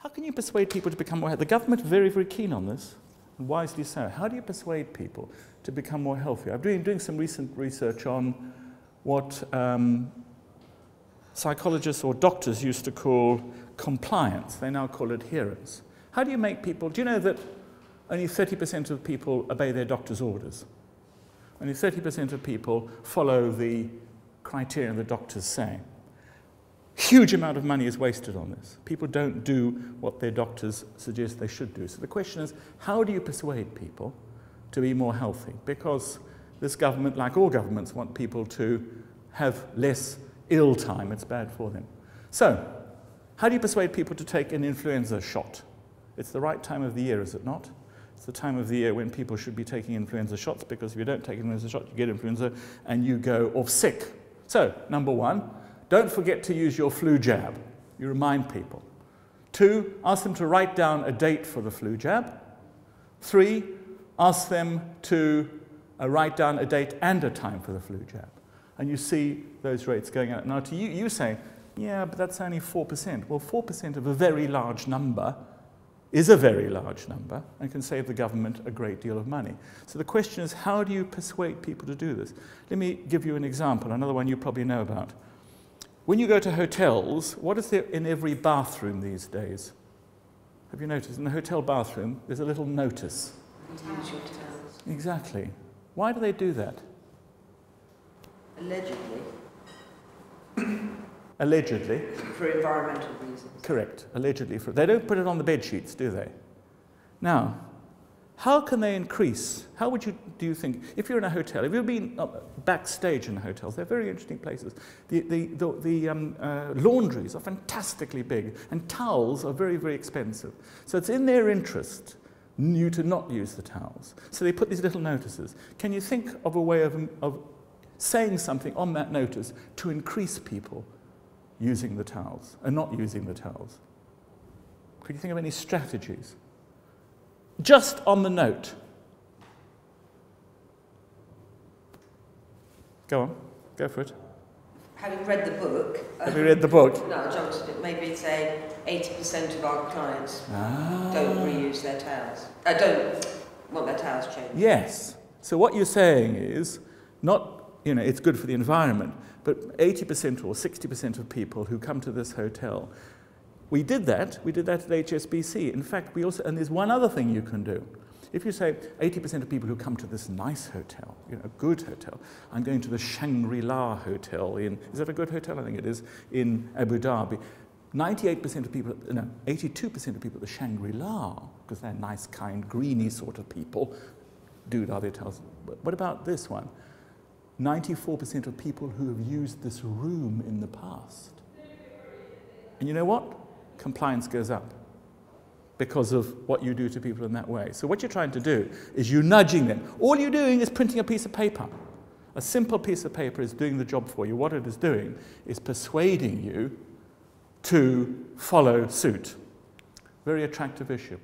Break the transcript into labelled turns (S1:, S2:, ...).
S1: How can you persuade people to become more healthy? The government are very, very keen on this, and wisely so. How do you persuade people to become more healthy? I'm doing some recent research on what psychologists or doctors used to call compliance. They now call adherence. How do you make people... Do you know that only 30% of people obey their doctor's orders? Only 30% of people follow the criteria the doctors say. Huge amount of money is wasted on this. People don't do what their doctors suggest they should do. So the question is, how do you persuade people to be more healthy? Because this government, like all governments, want people to have less ill time. It's bad for them. So, how do you persuade people to take an influenza shot? It's the right time of the year, is it not? It's the time of the year when people should be taking influenza shots, because if you don't take an influenza shot, you get influenza and you go off sick. So, number one, don't forget to use your flu jab. You remind people. 2, ask them to write down a date for the flu jab. 3, ask them to write down a date and a time for the flu jab. And you see those rates going up. Now, to you say, yeah, but that's only 4%. Well, 4% of a very large number is a very large number and can save the government a great deal of money. So the question is, how do you persuade people to do this? Let me give you an example, another one you probably know about. When you go to hotels, what is there in every bathroom these days? Have you noticed? In the hotel bathroom, there's a little notice.
S2: Use your towels.
S1: Exactly. Why do they do that?
S2: Allegedly.
S1: Allegedly.
S2: For environmental reasons.
S1: Correct. Allegedly. They don't put it on the bed sheets, do they? Now, how can they increase? How would you, do you think, if you're in a hotel, have you been backstage in hotels? They're very interesting places. The laundries are fantastically big, and towels are very, very expensive. So it's in their interest you to not use the towels. So they put these little notices. Can you think of a way of saying something on that notice to increase people using the towels and not using the towels? Could you think of any strategies? Just on the note. Go on, go for it.
S2: Having read the book...
S1: Have you read the book?
S2: No, I jumped a bit. Maybe say 80% of our clients don't reuse their towels. Don't want their towels changed.
S1: Yes. So what you're saying is, not, it's good for the environment, but 80% or 60% of people who come to this hotel, we did that at HSBC. In fact, and there's one other thing you can do. If you say 80% of people who come to this nice hotel, good hotel, I'm going to the Shangri-La Hotel is that a good hotel? I think it is, in Abu Dhabi. 82% of people at the Shangri-La, because they're nice, kind, greeny sort of people, do other hotels. What about this one? 94% of people who have used this room in the past. And you know what? Compliance goes up because of what you do to people in that way. So what you're trying to do is you're nudging them. All you're doing is printing a piece of paper. A simple piece of paper is doing the job for you. What it is doing is persuading you to follow suit. Very attractive issue.